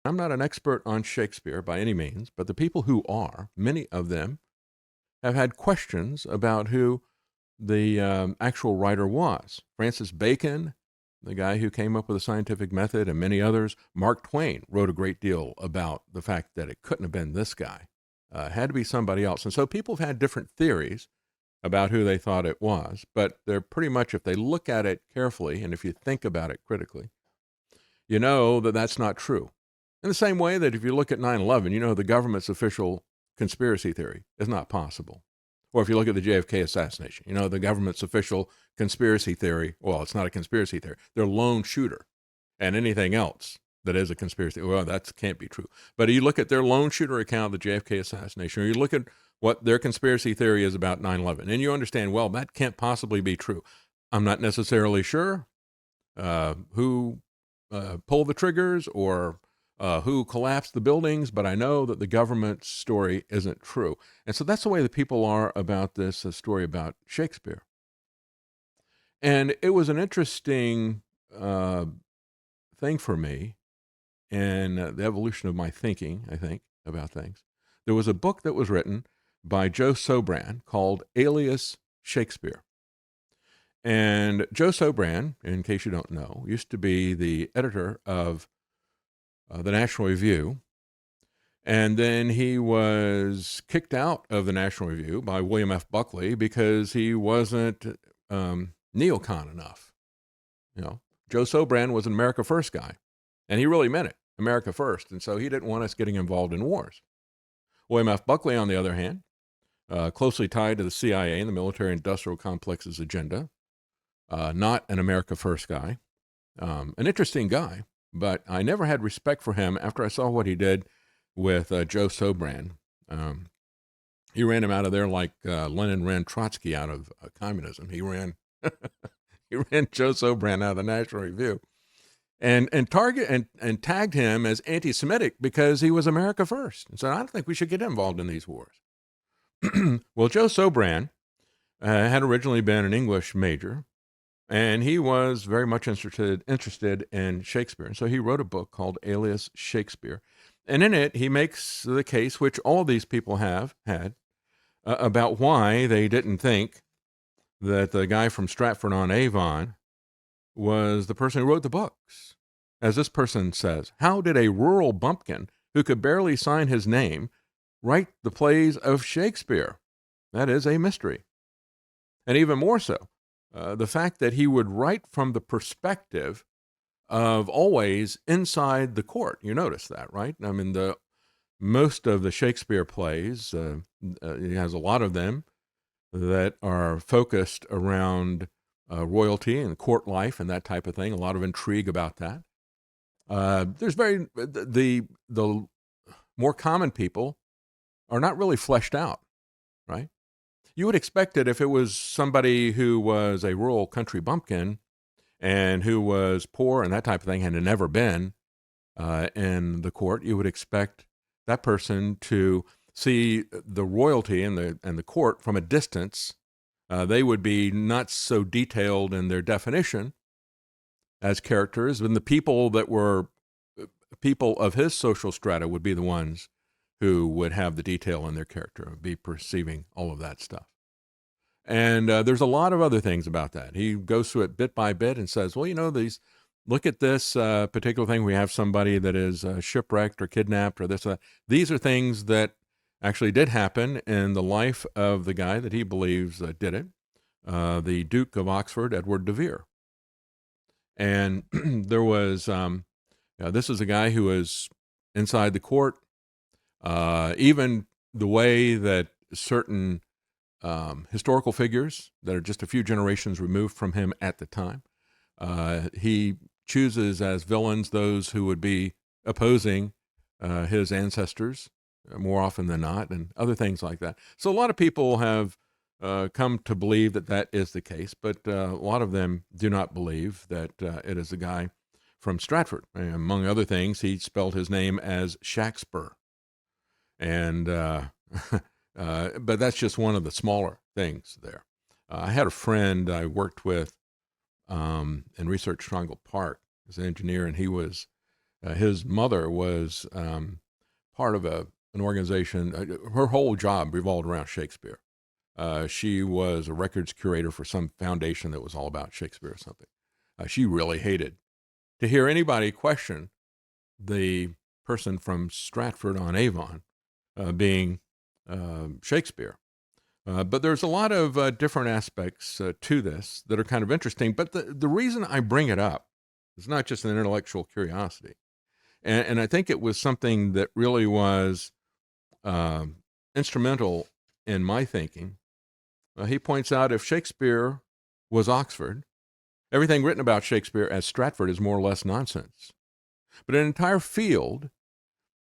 I'm not an expert on Shakespeare by any means, but the people who are, many of them, have had questions about who the actual writer was. Francis Bacon, the guy who came up with the scientific method, and many others. Mark Twain wrote a great deal about the fact that it couldn't have been this guy. It had to be somebody else. And so people have had different theories about who they thought it was, but they're pretty much, if they look at it carefully and if you think about it critically, you know that that's not true. In the same way that if you look at 9/11, you know the government's official conspiracy theory is not possible. Or if you look at the JFK assassination, you know the government's official conspiracy theory, well, it's not a conspiracy theory. They're lone shooter. And anything else that is a conspiracy, well, that can't be true. But you look at their lone shooter account of the JFK assassination, or you look at what their conspiracy theory is about 9/11, and you understand, well, that can't possibly be true. I'm not necessarily sure who pulled the triggers or who collapsed the buildings, but I know that the government story isn't true. And so that's the way the people are about this story about Shakespeare. And it was an interesting thing for me and the evolution of my thinking, I think, about things. There was a book that was written by Joe Sobran called Alias Shakespeare. And Joe Sobran, in case you don't know, used to be the editor of the National Review. And then he was kicked out of the National Review by William F. Buckley because he wasn't neocon enough. You know, Joe Sobran was an America First guy, and he really meant it, America First. And so he didn't want us getting involved in wars. William F. Buckley, on the other hand, closely tied to the CIA and the military-industrial complex's agenda, not an America First guy, an interesting guy, but I never had respect for him after I saw what he did with Joe Sobran. He ran him out of there like Lenin ran Trotsky out of communism. He ran Joe Sobran out of the National Review, and tagged him as anti-Semitic because he was America First. And so I don't think we should get involved in these wars. Well, Joe Sobran had originally been an English major, and he was very much interested in Shakespeare. And so he wrote a book called Alias Shakespeare. And in it, he makes the case, which all these people have had, about why they didn't think that the guy from Stratford-on-Avon was the person who wrote the books. As this person says, how did a rural bumpkin who could barely sign his name write the plays of Shakespeare? That is a mystery. And even more so, the fact that he would write from the perspective of always inside the court. You notice that, right? I mean, most of the Shakespeare plays, he has a lot of them that are focused around royalty and court life and that type of thing. A lot of intrigue about that. There's the more common people are not really fleshed out, right? You would expect that if it was somebody who was a rural country bumpkin and who was poor and that type of thing and had never been in the court, you would expect that person to see the royalty and the court from a distance. They would be not so detailed in their definition as characters, and the people that were people of his social strata would be the ones who would have the detail in their character, be perceiving all of that stuff. And there's a lot of other things about that. He goes through it bit by bit and says, well, you know, look at this particular thing. We have somebody that is shipwrecked or kidnapped or this. These are things that actually did happen in the life of the guy that he believes did it, the Duke of Oxford, Edward de Vere. And there was, this is a guy who was inside the court. Even the way that certain historical figures that are just a few generations removed from him at the time, he chooses as villains those who would be opposing his ancestors more often than not, and other things like that. So a lot of people have come to believe that that is the case, but a lot of them do not believe that it is a guy from Stratford. And among other things, he spelled his name as Shakespeare. And but that's just one of the smaller things there. I had a friend I worked with in Research Triangle Park as an engineer, and he was His mother was part of an organization. Her whole job revolved around Shakespeare. She was a records curator for some foundation that was all about Shakespeare or something. She really hated to hear anybody question the person from Stratford-on-Avon being Shakespeare. But there's a lot of different aspects to this that are kind of interesting. But the reason I bring it up is not just an intellectual curiosity. And I think it was something that really was instrumental in my thinking. He points out if Shakespeare was Oxford, everything written about Shakespeare as Stratford is more or less nonsense. But an entire field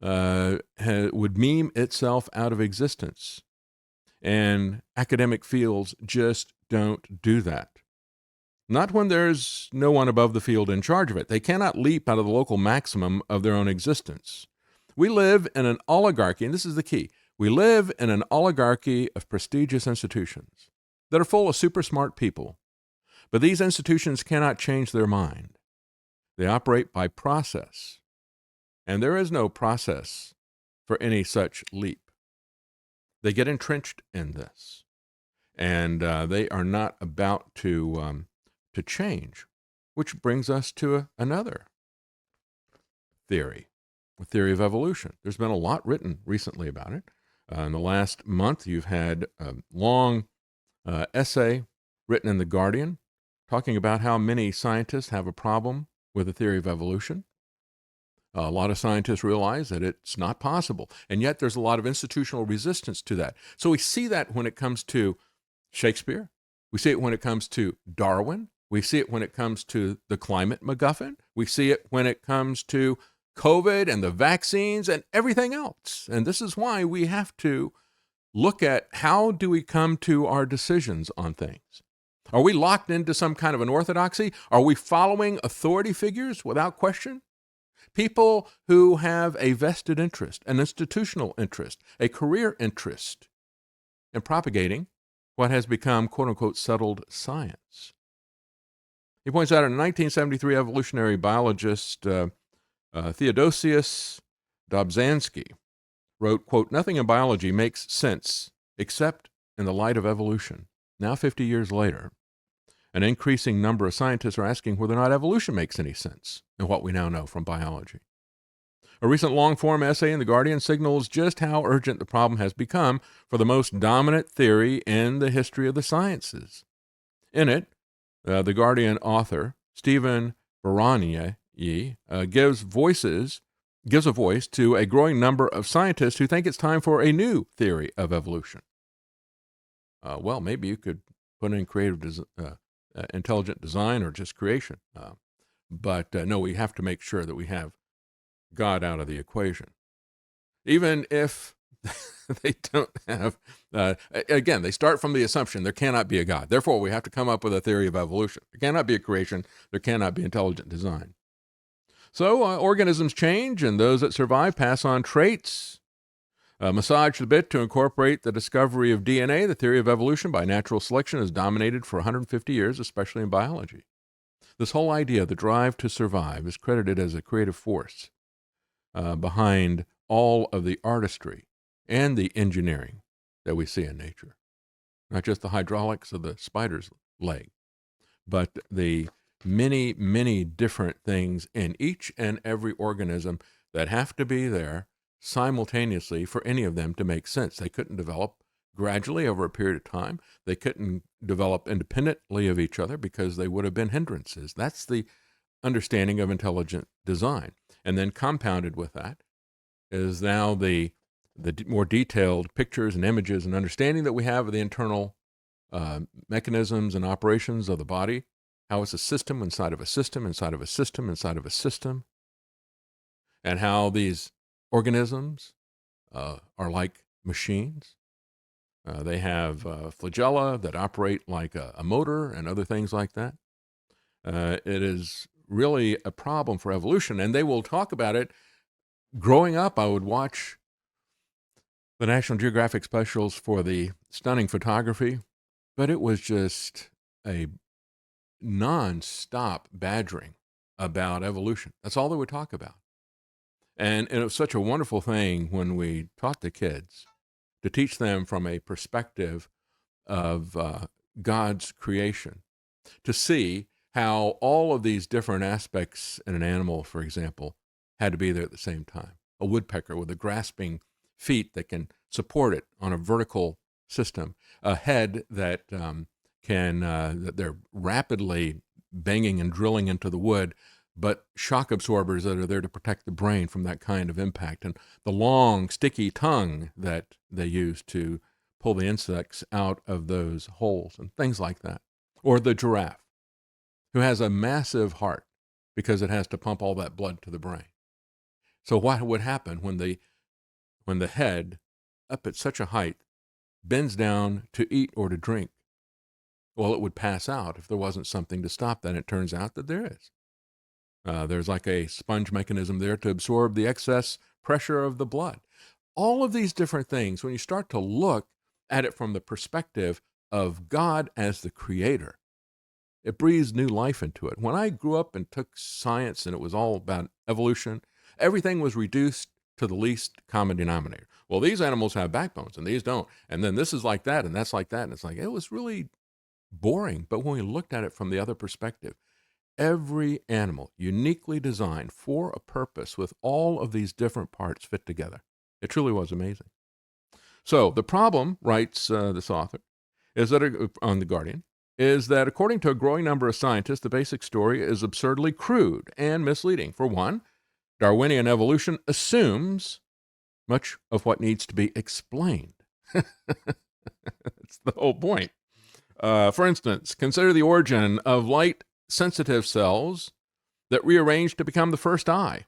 would meme itself out of existence. And academic fields just don't do that. Not when there's no one above the field in charge of it. They cannot leap out of the local maximum of their own existence. We live in an oligarchy, and this is the key. We live in an oligarchy of prestigious institutions that are full of super smart people. But these institutions cannot change their mind. They operate by process. And there is no process for any such leap. They get entrenched in this. And they are not about to change, which brings us to another theory, a theory of evolution. There's been a lot written recently about it. In the last month, you've had a long essay written in The Guardian talking about how many scientists have a problem with the theory of evolution. A lot of scientists realize that it's not possible, and yet there's a lot of institutional resistance to that. So we see that when it comes to Shakespeare. We see it when it comes to Darwin. We see it when it comes to the climate MacGuffin. We see it when it comes to COVID and the vaccines and everything else. And this is why we have to look at how do we come to our decisions on things. Are we locked into some kind of an orthodoxy? Are we following authority figures without question? People who have a vested interest, an institutional interest, a career interest in propagating what has become, quote-unquote, settled science. He points out a 1973 evolutionary biologist, Theodosius Dobzhansky, wrote, quote, "Nothing in biology makes sense except in the light of evolution." Now, 50 years later, an increasing number of scientists are asking whether or not evolution makes any sense in what we now know from biology. A recent long-form essay in The Guardian signals just how urgent the problem has become for the most dominant theory in the history of the sciences. In it, The Guardian author, Stephen Baranier, gives a voice to a growing number of scientists who think it's time for a new theory of evolution. Well, maybe you could put in intelligent design or just creation. But no, we have to make sure that we have God out of the equation. Even if they don't have, again, they start from the assumption there cannot be a God. Therefore, we have to come up with a theory of evolution. There cannot be a creation. There cannot be intelligent design. So organisms change, and those that survive pass on traits. Massaged a bit to incorporate the discovery of DNA, the theory of evolution by natural selection has dominated for 150 years, especially in biology. This whole idea, the drive to survive, is credited as a creative force behind all of the artistry and the engineering that we see in nature. Not just the hydraulics of the spider's leg, but the many, many different things in each and every organism that have to be there simultaneously for any of them to make sense. They couldn't develop gradually over a period of time. They couldn't develop independently of each other because they would have been hindrances. That's the understanding of intelligent design. And then compounded with that is now the more detailed pictures and images and understanding that we have of the internal mechanisms and operations of the body, how it's a system inside of a system, inside of a system, inside of a system, and how these organisms are like machines. They have flagella that operate like a motor and other things like that. It is really a problem for evolution, and they will talk about it. Growing up, I would watch the National Geographic specials for the stunning photography, but it was just a non-stop badgering about evolution. That's all they would talk about. And it was such a wonderful thing when we taught the kids to teach them from a perspective of God's creation, to see how all of these different aspects in an animal, for example, had to be there at the same time. A woodpecker with a grasping feet that can support it on a vertical system, a head that that they're rapidly banging and drilling into the wood, but shock absorbers that are there to protect the brain from that kind of impact, and the long, sticky tongue that they use to pull the insects out of those holes and things like that. Or the giraffe, who has a massive heart because it has to pump all that blood to the brain. So what would happen when the head, up at such a height, bends down to eat or to drink? Well, it would pass out if there wasn't something to stop that. And it turns out that there is. There's like a sponge mechanism there to absorb the excess pressure of the blood. All of these different things, when you start to look at it from the perspective of God as the creator, it breathes new life into it. When I grew up and took science and it was all about evolution, everything was reduced to the least common denominator. Well, these animals have backbones and these don't. And then this is like that and that's like that. And it's like, it was really boring. But when we looked at it from the other perspective, every animal uniquely designed for a purpose with all of these different parts fit together. It truly was amazing. So the problem, writes this author, is that on The Guardian, is that according to a growing number of scientists, the basic story is absurdly crude and misleading. For one, Darwinian evolution assumes much of what needs to be explained. That's the whole point. For instance, consider the origin of light-sensitive cells that rearranged to become the first eye,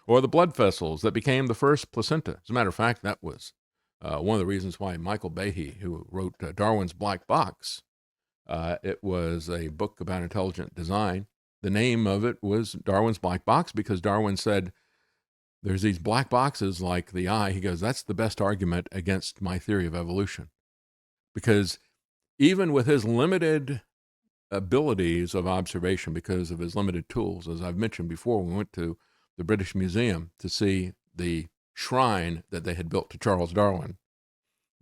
or the blood vessels that became the first placenta. As a matter of fact, that was one of the reasons why Michael Behe, who wrote Darwin's Black Box, it was a book about intelligent design. The name of it was Darwin's Black Box because Darwin said, there's these black boxes like the eye. He goes, that's the best argument against my theory of evolution. Because even with his limited abilities of observation, because of his limited tools, as I've mentioned before, we went to the British Museum to see the shrine that they had built to Charles Darwin.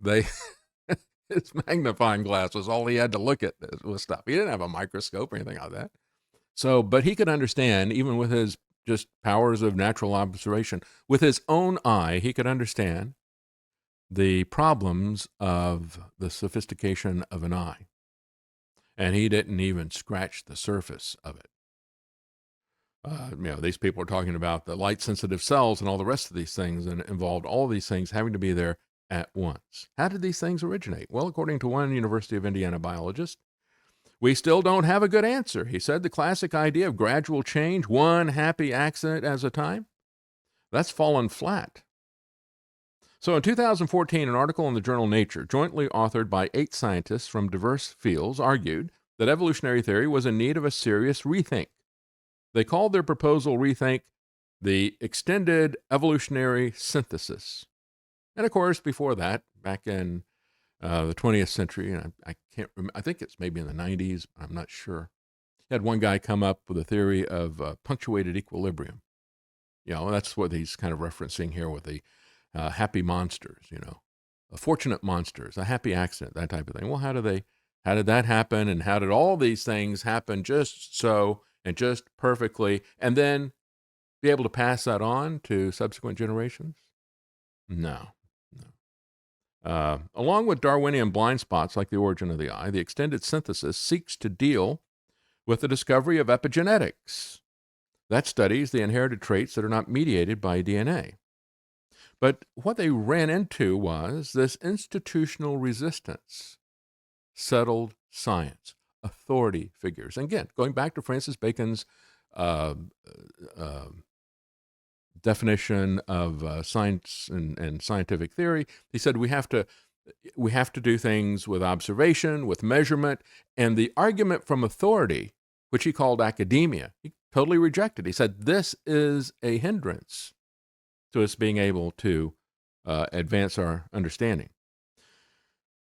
His magnifying glass was all he had to look at was stuff. He didn't have a microscope or anything like that. So, but he could understand, even with his just powers of natural observation, with his own eye, he could understand the problems of the sophistication of an eye. And he didn't even scratch the surface of it. These people are talking about the light-sensitive cells and all the rest of these things, and it involved all these things having to be there at once. How did these things originate? Well, according to one University of Indiana biologist, we still don't have a good answer. He said the classic idea of gradual change, one happy accident at a time, that's fallen flat. So in 2014, an article in the journal Nature, jointly authored by 8 scientists from diverse fields, argued that evolutionary theory was in need of a serious rethink. They called their proposal rethink the extended evolutionary synthesis. And of course, before that, back in the 20th century, and I can't remember, I think it's maybe in the 90s, I'm not sure. You had one guy come up with a theory of punctuated equilibrium. That's what he's kind of referencing here with the happy monsters, fortunate monsters, a happy accident, that type of thing. Well, how did that happen? And how did all these things happen just so and just perfectly, and then be able to pass that on to subsequent generations? No. Along with Darwinian blind spots like the origin of the eye, the extended synthesis seeks to deal with the discovery of epigenetics. That studies the inherited traits that are not mediated by DNA. But what they ran into was this institutional resistance, settled science, authority figures. And again, going back to Francis Bacon's definition of science and scientific theory, he said we have to do things with observation, with measurement, and the argument from authority, which he called academia, he totally rejected. He said this is a hindrance to us being able to advance our understanding.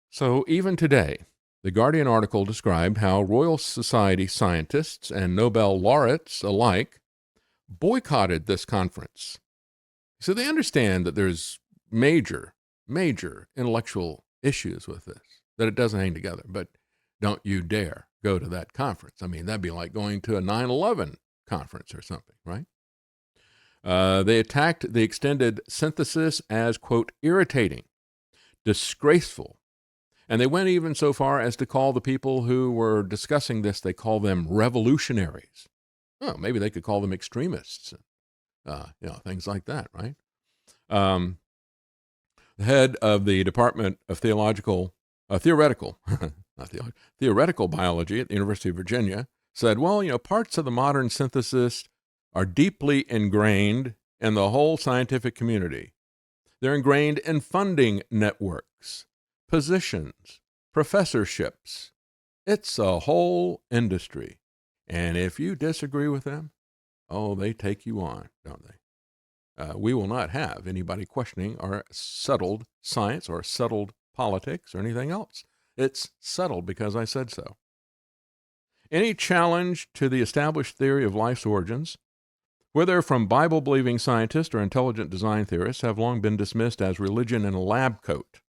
So even today, the Guardian article described how Royal Society scientists and Nobel laureates alike boycotted this conference So they understand that there's major intellectual issues with this, that it doesn't hang together. But don't you dare go to that conference. I mean, that'd be like going to a 9/11 conference or something, right? They attacked the extended synthesis as, quote, irritating, disgraceful. And they went even so far as to call the people who were discussing this, they call them revolutionaries. Oh, maybe they could call them extremists, things like that, right? The head of the Department of Theoretical Biology at the University of Virginia said, well, parts of the modern synthesis are deeply ingrained in the whole scientific community. They're ingrained in funding networks, positions, professorships. It's a whole industry. And if you disagree with them, they take you on, don't they? We will not have anybody questioning our settled science or settled politics or anything else. It's settled because I said so. Any challenge to the established theory of life's origins, whether from Bible-believing scientists or intelligent design theorists, have long been dismissed as religion in a lab coat.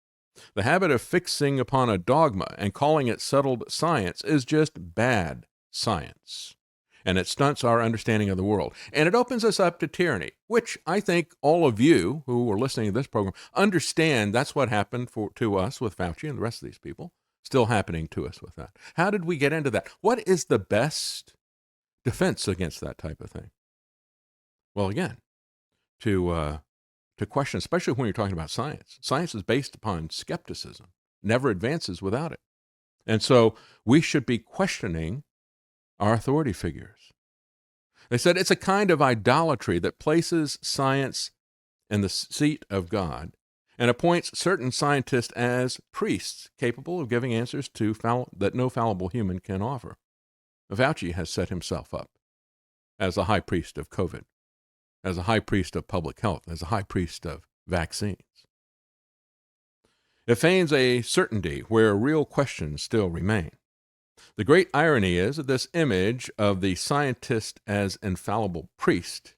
The habit of fixing upon a dogma and calling it settled science is just bad science. And it stunts our understanding of the world. And it opens us up to tyranny, which I think all of you who are listening to this program understand that's what happened to us with Fauci and the rest of these people. Still happening to us with that. How did we get into that? What is the best defense against that type of thing? Well, again, to question, especially when you're talking about science. Science is based upon skepticism, never advances without it. And so we should be questioning our authority figures. They said it's a kind of idolatry that places science in the seat of God and appoints certain scientists as priests capable of giving answers that no fallible human can offer. Fauci has set himself up as a high priest of COVID, as a high priest of public health, as a high priest of vaccines. It feigns a certainty where real questions still remain. The great irony is that this image of the scientist as infallible priest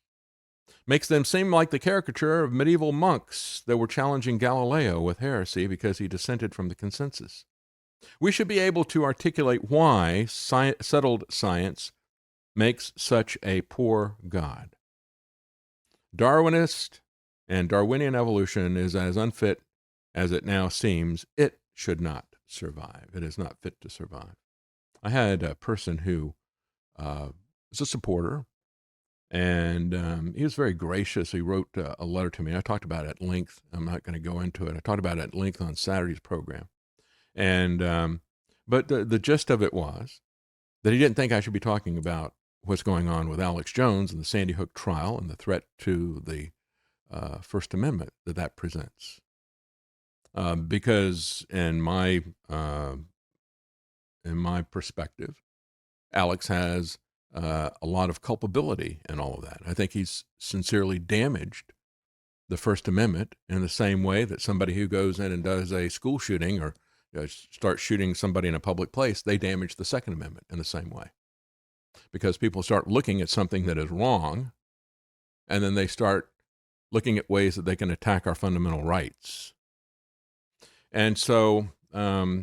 makes them seem like the caricature of medieval monks that were challenging Galileo with heresy because he dissented from the consensus. We should be able to articulate why settled science makes such a poor God. Darwinist and Darwinian evolution is as unfit as it now seems. It should not survive. It is not fit to survive. I had a person who was a supporter, and he was very gracious. He wrote a letter to me. I talked about it at length. I'm not going to go into it. I talked about it at length on Saturday's program. And but the gist of it was that he didn't think I should be talking about what's going on with Alex Jones and the Sandy Hook trial and the threat to the First Amendment that presents. Because in my perspective, Alex has a lot of culpability in all of that. I think he's sincerely damaged the First Amendment in the same way that somebody who goes in and does a school shooting or starts shooting somebody in a public place, they damage the Second Amendment in the same way. Because people start looking at something that is wrong, and then they start looking at ways that they can attack our fundamental rights. And so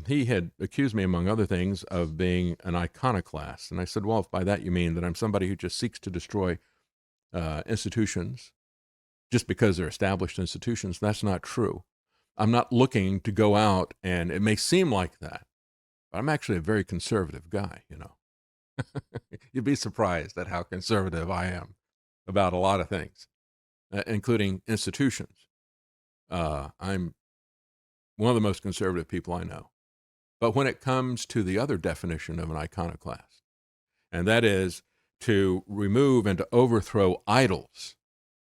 he had accused me, among other things, of being an iconoclast. And I said, well, if by that you mean that I'm somebody who just seeks to destroy institutions just because they're established institutions, that's not true. I'm not looking to go out, and it may seem like that, but I'm actually a very conservative guy, You'd be surprised at how conservative I am about a lot of things, including institutions. I'm one of the most conservative people I know. But when it comes to the other definition of an iconoclast, and that is to remove and to overthrow idols,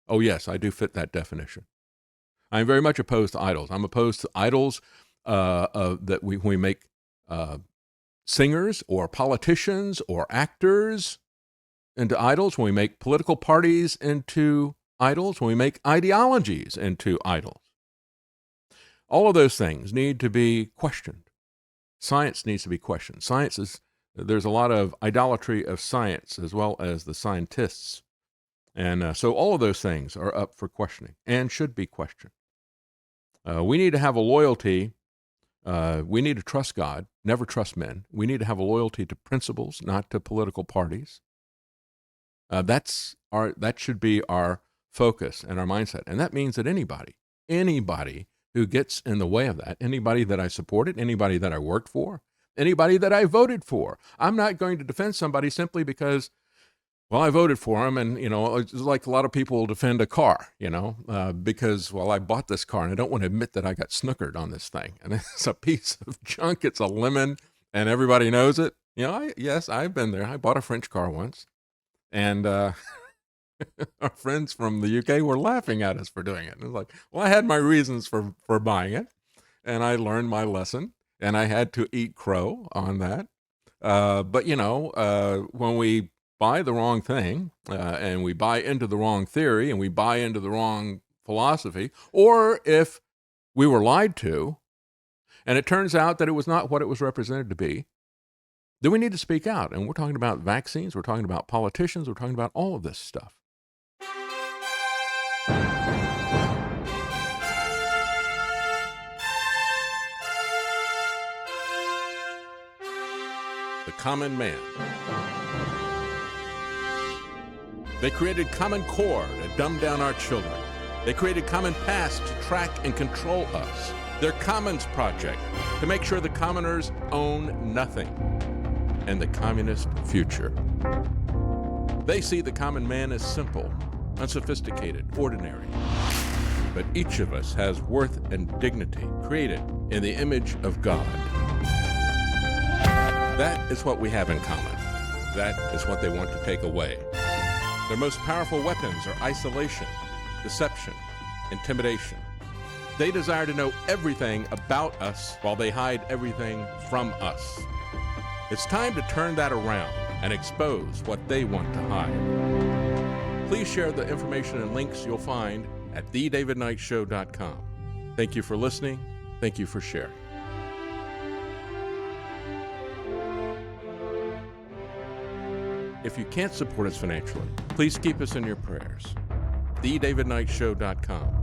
oh yes, I do fit that definition. I'm very much opposed to idols. I'm opposed to idols that we make singers or politicians or actors into idols, when we make political parties into idols, when we make ideologies into idols. All of those things need to be questioned. Science needs to be questioned. There's a lot of idolatry of science as well as the scientists. And so all of those things are up for questioning and should be questioned. We need to have a loyalty. We need to trust God, never trust men. We need to have a loyalty to principles, not to political parties. That should be our focus and our mindset. And that means that anybody who gets in the way of that, anybody that I supported, anybody that I worked for, anybody that I voted for, I'm not going to defend somebody simply because, well, I voted for him. And, it's like a lot of people will defend a car, because, well, I bought this car and I don't want to admit that I got snookered on this thing. And it's a piece of junk. It's a lemon and everybody knows it. Yes, I've been there. I bought a French car once. And our friends from the UK were laughing at us for doing it. And it was like, well, I had my reasons for buying it, and I learned my lesson, and I had to eat crow on that. But when we buy the wrong thing, and we buy into the wrong theory, and we buy into the wrong philosophy, or if we were lied to, and it turns out that it was not what it was represented to be, then we need to speak out. And we're talking about vaccines, we're talking about politicians, we're talking about all of this stuff. The common man. They created Common Core to dumb down our children. They created Common Pass to track and control us. Their Commons Project to make sure the commoners own nothing. And the communist future. They see the common man as simple, unsophisticated, ordinary. But each of us has worth and dignity created in the image of God. That is what we have in common. That is what they want to take away. Their most powerful weapons are isolation, deception, intimidation. They desire to know everything about us while they hide everything from us. It's time to turn that around and expose what they want to hide. Please share the information and links you'll find at thedavidknightshow.com. Thank you for listening. Thank you for sharing. If you can't support us financially, please keep us in your prayers. thedavidknightshow.com.